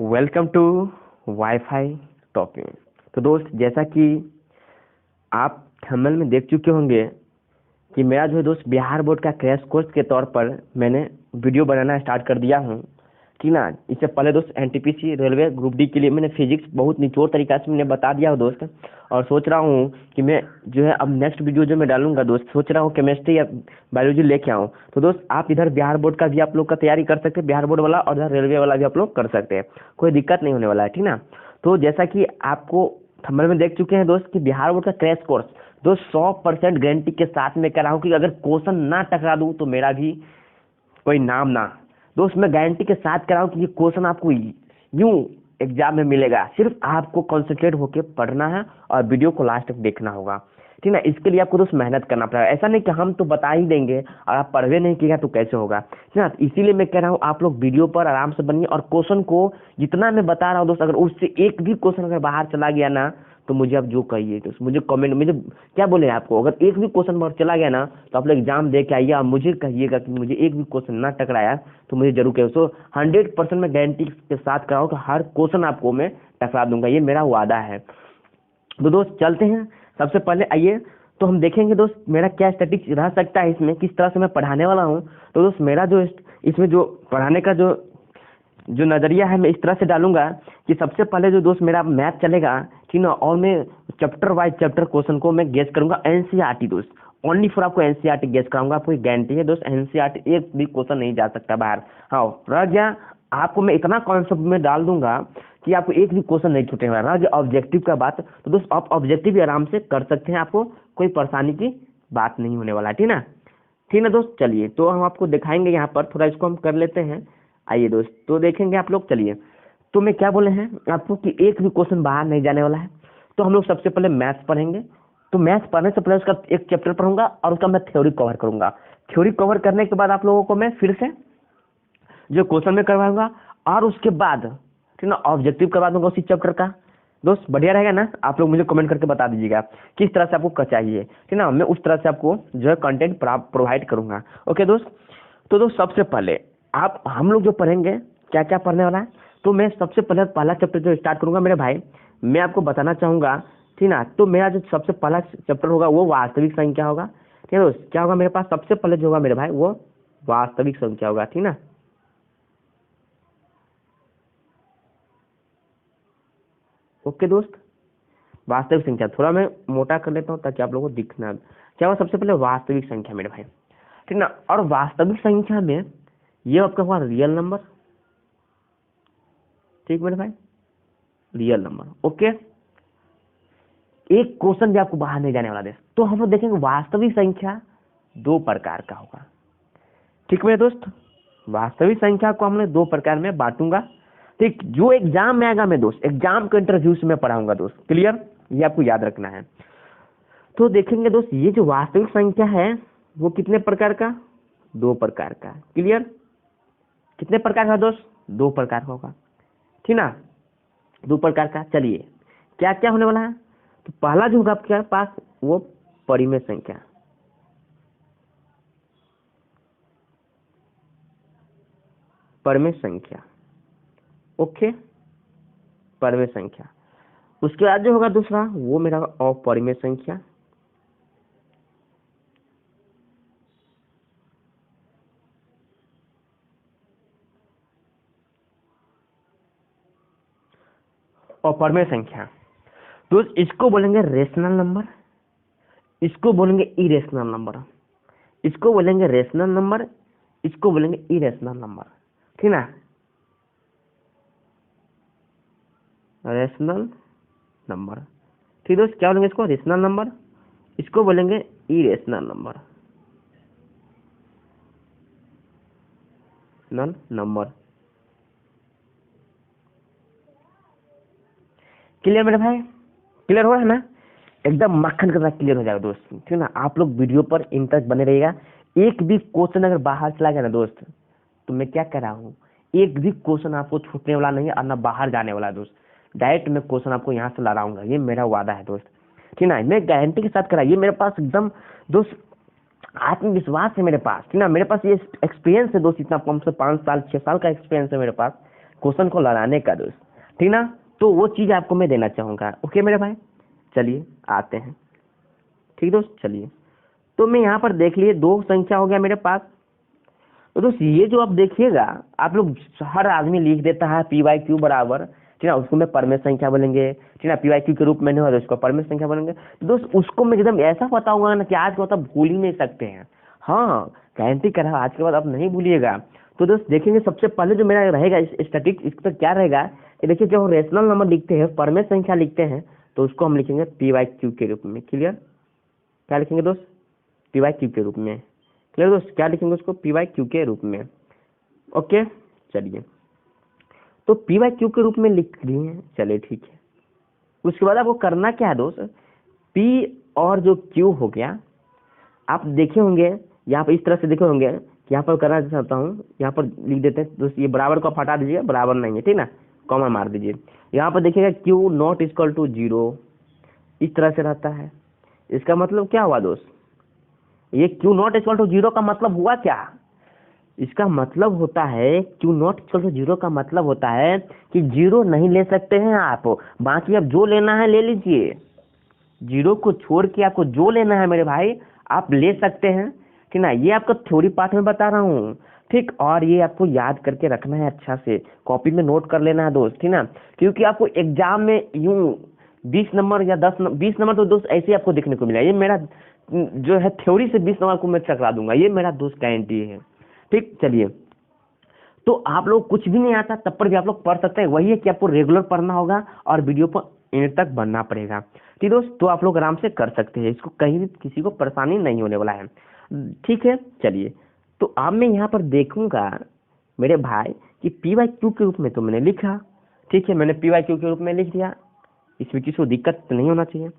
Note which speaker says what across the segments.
Speaker 1: Welcome to wifi talking. तो दोस्त, जैसा कि आप थंबनेल में देख चुके होंगे कि मेरा जो है दोस्त बिहार बोर्ड का क्रैश कोर्स के तौर पर मैंने वीडियो बनाना स्टार्ट कर दिया हूँ कि ना। इससे पहले दोस्त एनटीपीसी रेलवे ग्रुप डी के लिए मैंने फिजिक्स बहुत निचोड़ तरीका से मैंने बता दिया हो दोस्त। और सोच रहा हूँ कि मैं जो है अब नेक्स्ट वीडियो जो मैं डालूंगा दोस्त, सोच रहा हूँ केमिस्ट्री या बायोलॉजी लेके आऊँ। तो दोस्त आप इधर बिहार बोर्ड का भी आप लोग का तैयारी कर सकते हैं, बिहार बोर्ड वाला, और इधर रेलवे वाला भी आप लोग कर सकते हैं। कोई दिक्कत नहीं होने वाला है, ठीक ना। तो जैसा कि आपको थंबनेल में देख चुके हैं दोस्त कि बिहार बोर्ड का क्रैश कोर्स दोस्त 100% गारंटी के साथ में कह रहा हूँ कि अगर क्वेश्चन ना टकरा दूँ तो मेरा भी कोई नाम ना। दोस्त मैं गारंटी के साथ कह रहा हूँ कि ये क्वेश्चन आपको यूं एग्जाम में मिलेगा। सिर्फ आपको कॉन्सेंट्रेट होकर पढ़ना है और वीडियो को लास्ट तक देखना होगा, ठीक ना। इसके लिए आपको दोस्त मेहनत करना पड़ेगा। ऐसा नहीं कि हम तो बता ही देंगे और आप पढ़वे नहीं किया तो कैसे होगा, ठीक ना। इसीलिए मैं कह रहा हूँ आप लोग वीडियो पर आराम से बनिए और क्वेश्चन को जितना मैं बता रहा हूँ दोस्त, अगर उससे एक भी क्वेश्चन अगर बाहर चला गया ना तो मुझे आप जो कहिए तो मुझे कमेंट, मुझे क्या बोले आपको, अगर एक भी क्वेश्चन बाहर चला गया ना तो आप लोग एग्जाम दे के आइए और मुझे कहिएगा कि मुझे एक भी क्वेश्चन ना टकराया तो मुझे जरूर कहिए। सो 100% मैं गारंटी के साथ कराऊँ कि हर क्वेश्चन आपको मैं टकरा दूंगा, ये मेरा वादा है। तो दोस्त चलते हैं। सबसे पहले आइए तो हम देखेंगे दोस्त मेरा क्या स्टैटिक्स रह सकता है, इसमें किस तरह से मैं पढ़ाने वाला हूँ। तो दोस्त मेरा जो इसमें जो पढ़ाने का जो जो नज़रिया है मैं इस तरह से डालूंगा कि सबसे पहले जो दोस्त मेरा मैथ चलेगा, ठीक ना। और मैं चैप्टर वाइज चैप्टर क्वेश्चन को मैं गेस करूंगा एनसीईआरटी दोस्त। ओनली फॉर आपको एनसीईआरटी गेस कराऊंगा, आपको गारंटी है दोस्त एनसीईआरटी एक भी क्वेश्चन नहीं जा सकता बाहर। हाँ रह गया, आपको मैं इतना कॉन्सेप्ट में डाल दूंगा कि आपको एक भी क्वेश्चन नहीं छूटेगा। रह गया ऑब्जेक्टिव का बात, तो दोस्त आप ऑब्जेक्टिव भी आराम से कर सकते हैं, आपको कोई परेशानी की बात नहीं होने वाला, ठीक ना। ठीक ना दोस्त, चलिए तो हम आपको दिखाएंगे यहाँ पर, थोड़ा इसको हम कर लेते हैं। आइए दोस्त तो देखेंगे आप लोग। चलिए तो मैं क्या बोले हैं आपको कि एक भी क्वेश्चन बाहर नहीं जाने वाला है। तो हम लोग सबसे पहले मैथ्स पढ़ेंगे। तो मैथ्स पढ़ने से पहले उसका एक चैप्टर पढ़ूंगा और उसका मैं थ्योरी कवर करूंगा। थ्योरी कवर करने के बाद आप लोगों को मैं फिर से जो क्वेश्चन में करवाऊंगा और उसके बाद ठीक ना ऑब्जेक्टिव करवा दूंगा उसी चैप्टर का। दोस्त बढ़िया रहेगा ना। आप लोग मुझे कमेंट करके बता दीजिएगा किस तरह से आपको चाहिए, ठीक ना। मैं उस तरह से आपको जो है कंटेंट प्रोवाइड करूंगा। ओके दोस्त। तो दोस्त सबसे पहले आप हम लोग जो पढ़ेंगे क्या क्या पढ़ने वाला है, तो मैं सबसे पहले पहला चैप्टर जो स्टार्ट करूंगा मेरे भाई, मैं आपको बताना चाहूंगा, ठीक ना। तो मेरा जो सबसे पहला चैप्टर होगा वो वास्तविक संख्या होगा, ठीक है दोस्त। क्या होगा मेरे पास सबसे पहले जो होगा मेरे भाई वो वास्तविक संख्या होगा, ठीक ना। ओके दोस्त, वास्तविक संख्या थोड़ा मैं मोटा कर लेता हूँ ताकि आप लोगों को दिखना। क्या होगा सबसे पहले वास्तविक संख्या मेरे भाई, ठीक ना। और वास्तविक संख्या में ये आपका हुआ रियल नंबर, ठीक मेरे भाई, रियल नंबर। ओके, एक क्वेश्चन भी आपको बाहर नहीं जाने वाला देश। तो हम लोग देखेंगे वास्तविक संख्या दो प्रकार का होगा, ठीक मेरे दोस्त। वास्तविक संख्या को हमने दो प्रकार में बांटूंगा, ठीक। जो एग्जाम में आएगा मैं दोस्त, एग्जाम के इंटरव्यू से मैं पढ़ाऊंगा दोस्त, क्लियर, ये आपको याद रखना है। तो देखेंगे दोस्त ये जो वास्तविक संख्या है वो कितने प्रकार का, दो प्रकार का, क्लियर। कितने प्रकार का दोस्त, दो प्रकार का होगा, ठीक ना, दो प्रकार का। चलिए क्या क्या होने वाला है, तो पहला जो होगा आपके पास वो परिमेय संख्या, परिमेय संख्या। ओके, परिमेय संख्या। उसके बाद जो होगा दूसरा वो मेरा अपरिमेय संख्या, अपरिमेय संख्या। तो इसको बोलेंगे रेशनल नंबर, इसको बोलेंगे इरेशनल नंबर, इसको बोलेंगे रेशनल नंबर, इसको बोलेंगे इरेशनल नंबर, ठीक ना। रेशनल नंबर, ठीक दोस्त। क्या बोलेंगे इसको, रेशनल नंबर, इसको बोलेंगे इरेशनल नंबर, नल नंबर। क्लियर मेरे भाई, क्लियर हो रहा है ना, एकदम मक्खन के साथ क्लियर हो जाएगा दोस्त, ठीक है ना। आप लोग वीडियो पर इन तक बने रहिएगा। एक भी क्वेश्चन अगर बाहर चला गया ना दोस्त, तो मैं क्या कर रहा हूँ, एक भी क्वेश्चन आपको छूटने वाला नहीं है और ना बाहर जाने वाला है दोस्त। डायरेक्ट मैं क्वेश्चन आपको यहाँ से ला लाऊंगा, ये मेरा वादा है दोस्त, ठीक ना। मैं गारंटी के साथ करा, ये मेरे पास एकदम दोस्त आत्मविश्वास है मेरे पास, ठीक ना। मेरे पास ये एक्सपीरियंस है दोस्त, इतना कम से 5 साल 6 साल का एक्सपीरियंस है मेरे पास, क्वेश्चन को लड़ाने का दोस्त, ठीक ना। तो वो चीज़ आपको मैं देना चाहूँगा। ओके मेरे भाई, चलिए आते हैं। ठीक दोस्त, चलिए तो मैं यहाँ पर देख लिए 2 संख्या हो गया मेरे पास। तो दोस्त ये जो आप देखिएगा, आप लोग हर आदमी लिख देता है पी वाई क्यू बराबर, ठीक है, उसको मैं परमेय संख्या बोलेंगे, ठीक है, पी वाई क्यू के रूप में नहीं हो उसको परमेय संख्या बोलेंगे। तो दोस्त उसको मैं एकदम ऐसा बताऊंगा ना कि आज के बाद आप भूल ही नहीं सकते हैं। हाँ, गारंटी कर रहा हूं आज के बाद आप नहीं भूलिएगा। तो दोस्त देखेंगे सबसे पहले जो मेरा रहेगा स्टैटिक, इस पर क्या रहेगा कि देखिए जब हम रेशनल नंबर लिखते हैं, परमेय संख्या लिखते हैं, तो उसको हम लिखेंगे पी वाई क्यू के रूप में। क्लियर? क्या लिखेंगे दोस्त? पी वाई क्यू के रूप में। क्लियर दोस्त? क्या लिखेंगे उसको? पी वाई क्यू के रूप में। ओके, चलिए तो पी वाई क्यू के रूप में लिख दिए हैं, चलिए ठीक है। उसके बाद आपको करना क्या है दोस्त, पी और जो क्यू हो गया, आप देखे होंगे यहाँ पर इस तरह से देखे होंगे कि यहाँ पर करना चाहता हूँ, यहाँ पर लिख देते हैं दोस्त, ये बराबर को आप हटा दीजिए, बराबर नहीं है, ठीक ना, कॉमा मार दीजिए। यहाँ पर देखिएगा क्यू नॉट इक्वल टू 0, इस तरह से रहता है। इसका मतलब क्या हुआ दोस्त, ये क्यू नॉट इक्वल टू 0 का मतलब हुआ क्या, इसका मतलब होता है क्यू नॉट इक्वल टू 0 का मतलब होता है कि 0 नहीं ले सकते हैं आप, बाकी अब जो लेना है ले लीजिए। 0 को छोड़ के आपको जो लेना है मेरे भाई आप ले सकते हैं, ठीक ना। ये आपका थ्योरी पार्ट में बता रहा हूँ, ठीक। और ये आपको याद करके रखना है, अच्छा से कॉपी में नोट कर लेना है दोस्त, ठीक ना। क्योंकि आपको एग्जाम में यूं 20 नंबर या 20 नंबर तो दोस्त ऐसे ही आपको देखने को मिला। ये मेरा जो है थ्योरी से 20 नंबर को मैं चकरा दूंगा, ये मेरा दोस्त गारंटी है, ठीक। चलिए तो आप लोग कुछ भी नहीं आता तब पर भी आप लोग पढ़ सकते हैं, वही है कि आपको रेगुलर पढ़ना होगा और वीडियो पर एंड तक बनना पड़ेगा, ठीक दोस्त। तो आप लोग आराम से कर सकते हैं, इसको कहीं भी किसी को परेशानी नहीं होने वाला है, ठीक है। चलिए तो अब मैं यहाँ पर देखूंगा मेरे भाई कि पी वाई क्यू के रूप में तो मैंने लिखा, ठीक है, मैंने पी वाई क्यू के रूप में लिख दिया, इसमें किसी को दिक्कत नहीं होना चाहिए।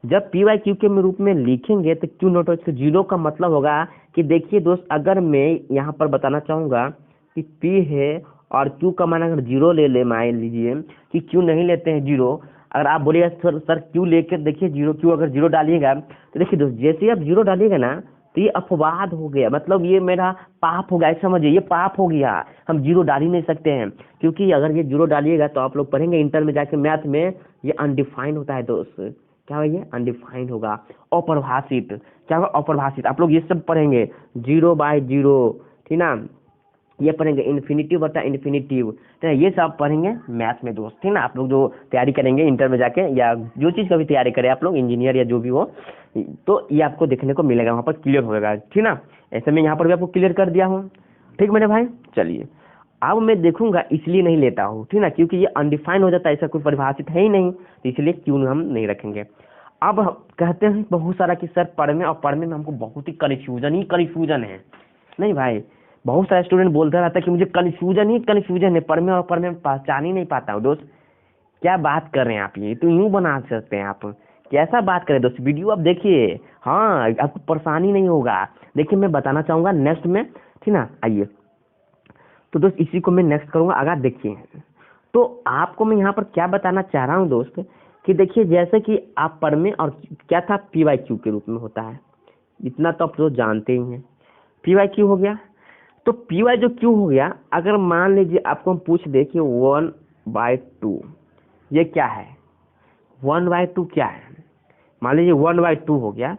Speaker 1: जब पी वाई क्यू के रूप में लिखेंगे तो क्यू नॉट इक्वल टू 0 का मतलब होगा कि देखिए दोस्त, अगर मैं यहाँ पर बताना चाहूंगा कि पी है और क्यू का मान अगर 0 ले ले, मान लीजिए कि क्यू नहीं लेते हैं 0, अगर आप बोलिएगा सर क्यू लेकर देखिए 0, क्यू अगर 0 डालिएगा तो देखिए दोस्त जैसे ही आप 0 डालिएगा ना तो ये अपवाद हो गया, मतलब ये मेरा पाप हो गया, समझिए ये पाप हो गया, हम 0 डाल ही नहीं सकते हैं। क्योंकि अगर ये 0 डालिएगा तो आप लोग पढ़ेंगे इंटर में जाके मैथ में, ये अनडिफाइंड होता है दोस्त। क्या है ये? अनडिफाइंड होगा, अपरिभाषित। क्या होगा? अपरिभाषित। आप लोग ये सब पढ़ेंगे 0/0, ठीक ना, ये पढ़ेंगे इन्फिनिटिव बटा इन्फिनिटिव, तो ये सब पढ़ेंगे मैथ में दोस्त, ठीक ना। आप लोग जो तैयारी करेंगे इंटर में जाके या जो चीज़ का भी तैयारी करें आप लोग, इंजीनियर या जो भी हो, तो ये आपको देखने को मिलेगा, वहाँ पर क्लियर होगा, ठीक ना। ऐसे में यहाँ पर भी आपको क्लियर कर दिया हूँ, ठीक मेरे भाई। चलिए अब मैं देखूंगा, इसलिए नहीं लेता हूँ, ठीक ना, क्योंकि ये अनडिफाइंड हो जाता है, ऐसा कोई परिभाषित है ही नहीं, तो इसलिए क्यों हम नहीं रखेंगे। अब कहते हैं बहुत सारा कि सर पढ़ने और पढ़ने में हमको बहुत ही कन्फ्यूजन है। नहीं भाई, बहुत सारे स्टूडेंट बोलता रहता है कि मुझे कन्फ्यूजन है, पढ़ने और पढ़ने में पहचान ही नहीं पाता हूँ। दोस्त क्या बात कर रहे हैं आप, ये तो यूं बना सकते हैं आप, कैसा बात करें दोस्त, वीडियो आप देखिए, हाँ आपको परेशानी नहीं होगा। देखिए मैं बताना चाहूंगा नेक्स्ट में, ठीक ना। आइए तो दोस्त इसी को मैं नेक्स्ट करूंगा, अगर देखिए तो आपको मैं यहाँ पर क्या बताना चाह रहा हूँ दोस्त कि देखिए जैसे कि आप परमेय और क्या था पी वाई क्यू के रूप में होता है, इतना तो आप लोग जानते ही हैं। पी वाई क्यू हो गया, तो पी वाई जो क्यू हो गया, अगर मान लीजिए आपको हम पूछ दे कि 1/2 ये क्या है, 1/2 क्या है, मान लीजिए 1/2 हो गया,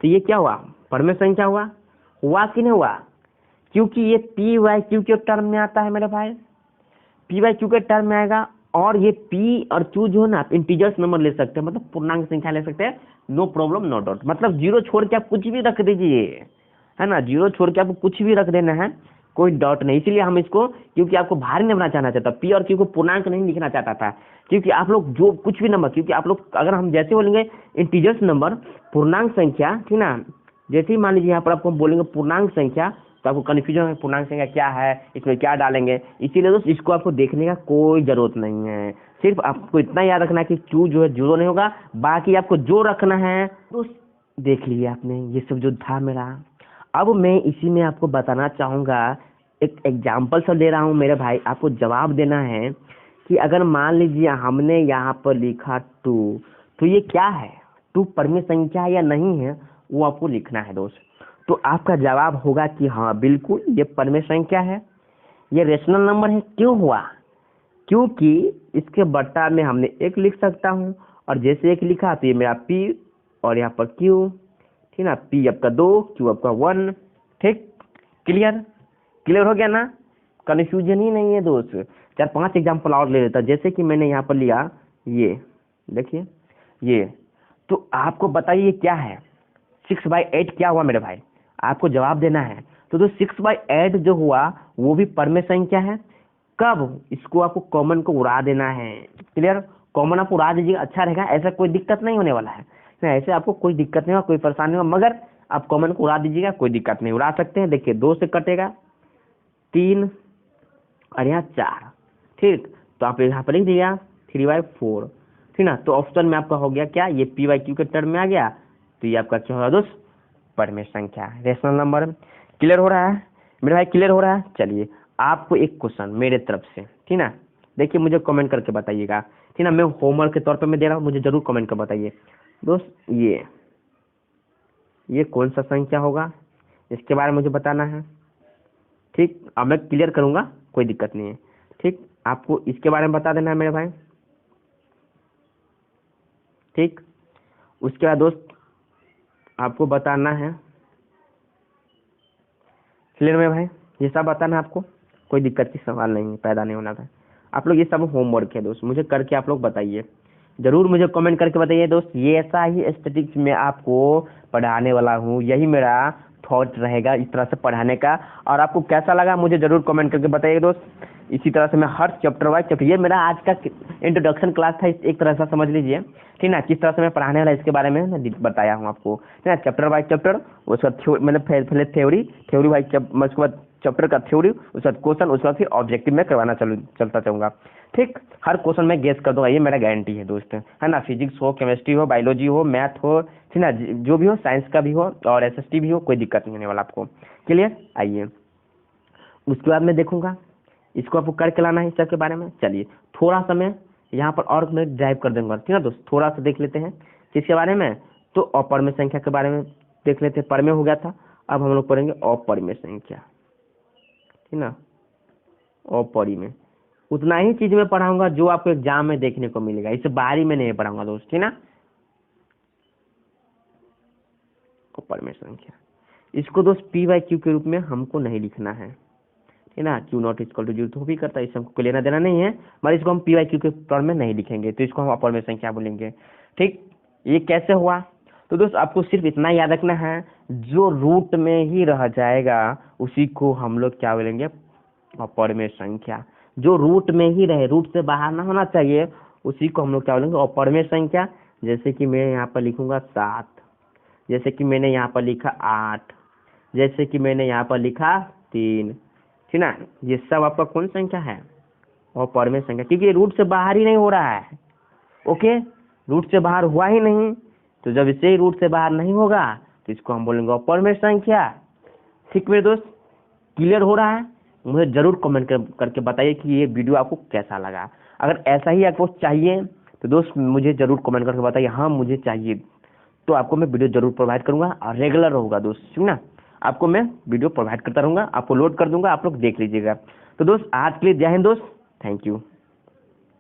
Speaker 1: तो ये क्या हुआ, परमेय संख्या हुआ कि नहीं हुआ, क्योंकि ये पी वाई क्यू के टर्म में आता है मेरे भाई, पी वाई क्यू के टर्म में आएगा। और ये पी और क्यू जो है ना, आप इंटीजर्स नंबर ले सकते हैं, मतलब पूर्णांक संख्या ले सकते हैं, नो प्रॉब्लम नो डाउट, मतलब 0 छोड़ के आप कुछ भी रख दीजिए, है ना, 0 छोड़ के आपको कुछ भी रख देना है, कोई डाउट नहीं। इसीलिए हम इसको, क्योंकि आपको भारी नहीं बनाना चाहना चाहता, पी और क्यू को पूर्णांक नहीं लिखना चाहता था, क्योंकि आप लोग जो कुछ भी नंबर, क्योंकि आप लोग अगर हम जैसे बोलेंगे इंटीजर्स नंबर पूर्णांक संख्या, ठीक ना, जैसे ही मान लीजिए यहाँ पर आपको बोलेंगे पूर्णांक संख्या, तो आपको कन्फ्यूजन है पूर्णांक संख्या क्या है, इसमें क्या डालेंगे, इसीलिए दोस्त इसको आपको देखने का कोई जरूरत नहीं है। सिर्फ आपको इतना याद रखना है कि क्यू जो है 0 नहीं होगा, बाकी आपको जो रखना है दोस्त देख लीजिए आपने, ये सब जो था मेरा। अब मैं इसी में आपको बताना चाहूँगा, एक एग्जाम्पल सब दे रहा हूँ मेरे भाई, आपको जवाब देना है कि अगर मान लीजिए हमने यहाँ पर लिखा 2, तो ये क्या है, 2 परमेय संख्या है या नहीं है, वो आपको लिखना है दोस्त। तो आपका जवाब होगा कि हाँ बिल्कुल ये परमेय संख्या है, ये रेशनल नंबर है। क्यों हुआ, क्योंकि इसके बट्टा में हमने 1 लिख सकता हूँ, और जैसे 1 लिखा तो ये मेरा P और यहाँ पर Q, ठीक ना। P आपका 2, Q आपका 1, ठीक। क्लियर हो गया ना, कन्फ्यूजन ही नहीं है दोस्त। 4-5 एग्जाम्पल और ले लेता, जैसे कि मैंने यहाँ पर लिया ये, देखिए ये, तो आपको बताइए क्या है 6/8 क्या हुआ मेरे भाई, आपको जवाब देना है। तो 6/8 जो हुआ वो भी परमेय संख्या है। कब? इसको आपको कॉमन को उड़ा देना है। क्लियर, कॉमन आप उड़ा दीजिएगा, अच्छा रहेगा, ऐसा कोई दिक्कत नहीं होने वाला है। ऐसे आपको कोई दिक्कत नहीं होगा, कोई परेशानी नहीं होगा, मगर आप कॉमन को उड़ा दीजिएगा, कोई दिक्कत नहीं, उड़ा सकते हैं। देखिए 2 से कटेगा 3 और यहाँ 4, ठीक। तो आप यहाँ पर लिख दिया 3/4, ठीक ना। तो ऑप्शन में आपका हो गया क्या, ये P/Q के टर्म में आ गया, तो ये आपका क्या होगा दोस्त, परमेय संख्या, रेशनल नंबर। क्लियर हो रहा है मेरे भाई, क्लियर हो रहा है। चलिए आपको एक क्वेश्चन मेरे तरफ से, ठीक ना, देखिए मुझे कमेंट करके बताइएगा, ठीक ना। मैं होमवर्क के तौर पे मैं दे रहा हूँ, मुझे जरूर कमेंट कर बताइए दोस्त। ये कौन सा संख्या होगा, इसके बारे में मुझे बताना है, ठीक। अब मैं क्लियर करूंगा, कोई दिक्कत नहीं है, ठीक। आपको इसके बारे में बता देना है मेरे भाई, ठीक। उसके बाद दोस्त आपको बताना है, क्लियर मेरे भाई, ये सब बताना है आपको, कोई दिक्कत की सवाल नहीं पैदा नहीं होना था। आप लोग ये सब होमवर्क है दोस्त, मुझे करके आप लोग बताइए, जरूर मुझे कमेंट करके बताइए दोस्त। ये ऐसा ही स्टैटिस्टिक्स में आपको पढ़ाने वाला हूँ, यही मेरा थॉट रहेगा इस तरह से पढ़ाने का। और आपको कैसा लगा मुझे जरूर कमेंट करके बताइए दोस्त। इसी तरह से मैं हर चैप्टर वाइज चैप्टर, ये मेरा आज का इंट्रोडक्शन क्लास था, एक तरह से समझ लीजिए, ठीक ना। किस तरह से मैं पढ़ाने वाला इसके बारे में मैं बताया हूँ आपको, ठीक है। चैप्टर वाइज चैप्टर, उसका मतलब पहले थ्योरी वाइज, उसके बाद चैप्टर का थ्योरी, उसके बाद क्वेश्चन, उसके बाद फिर ऑब्जेक्टिव में करवाना चलता चाहूँगा, ठीक। हर क्वेश्चन में गेस कर दूंगा, ये मेरा गारंटी है दोस्त, है ना। फिजिक्स हो, केमिस्ट्री हो, बायोलॉजी हो, मैथ हो, ठीक ना, जो भी हो, साइंस का भी हो और SST भी हो, कोई दिक्कत नहीं होने वाला आपको। क्लियर, आइए उसके बाद मैं देखूंगा इसको आपको करके लाना है इस सब के बारे में। चलिए थोड़ा सा मैं यहाँ पर और मैं ड्राइव कर दूंगा, ठीक है दोस्त। थोड़ा सा देख लेते हैं किसके बारे में, तो अपरमेय संख्या के बारे में देख लेते हैं। परमेय हो गया था, अब हम लोग पढ़ेंगे अपरमेय संख्या, ठीक ना। अपरिमेय उतना ही चीज में पढ़ाऊंगा जो आपको एग्जाम में देखने को मिलेगा, इससे बाहरी में नहीं पढ़ाऊंगा दोस्त, ठीक ना। अपरमेय संख्या, इसको दोस्त P/Q के रूप में हमको नहीं लिखना है, ठीक ना। Q0 तो भी करता है, इससे हमको लेना देना नहीं है, मगर इसको हम P/Q के फॉर्म में नहीं लिखेंगे, तो इसको हम अपरमेय संख्या बोलेंगे, ठीक। ये कैसे हुआ, तो दोस्त आपको सिर्फ इतना याद रखना है, जो रूट में ही रह जाएगा उसी को हम लोग क्या बोलेंगे, अपरमेय संख्या। जो रूट में ही रहे, रूट से बाहर ना होना चाहिए, उसी को हम लोग क्या बोलेंगे, अपरमेय संख्या। जैसे कि मैं यहाँ पर लिखूंगा 7, जैसे कि मैंने यहाँ पर लिखा 8, जैसे कि मैंने यहाँ पर लिखा 3, ठीक ना। ये सब आपका कौन संख्या है, अपरमेय संख्या, क्योंकि रूट से बाहर ही नहीं हो रहा है। ओके, रूट से बाहर हुआ ही नहीं, तो जब इसे ही रूट से बाहर नहीं होगा तो इसको हम बोलेंगे अपरमेय संख्या, ठीक मेरे दोस्त। क्लियर हो रहा है, मुझे जरूर कमेंट करके बताइए कि ये वीडियो आपको कैसा लगा। अगर ऐसा ही आपको चाहिए तो दोस्त मुझे जरूर कमेंट करके बताइए, हाँ मुझे चाहिए, तो आपको मैं वीडियो जरूर प्रोवाइड करूंगा, और रेगुलर होगा दोस्त, ठीक ना। आपको मैं वीडियो प्रोवाइड करता रहूंगा, आपको लोड कर दूंगा, आप लोग देख लीजिएगा। तो दोस्त आज के लिए जय हिंद दोस्त, थैंक यू।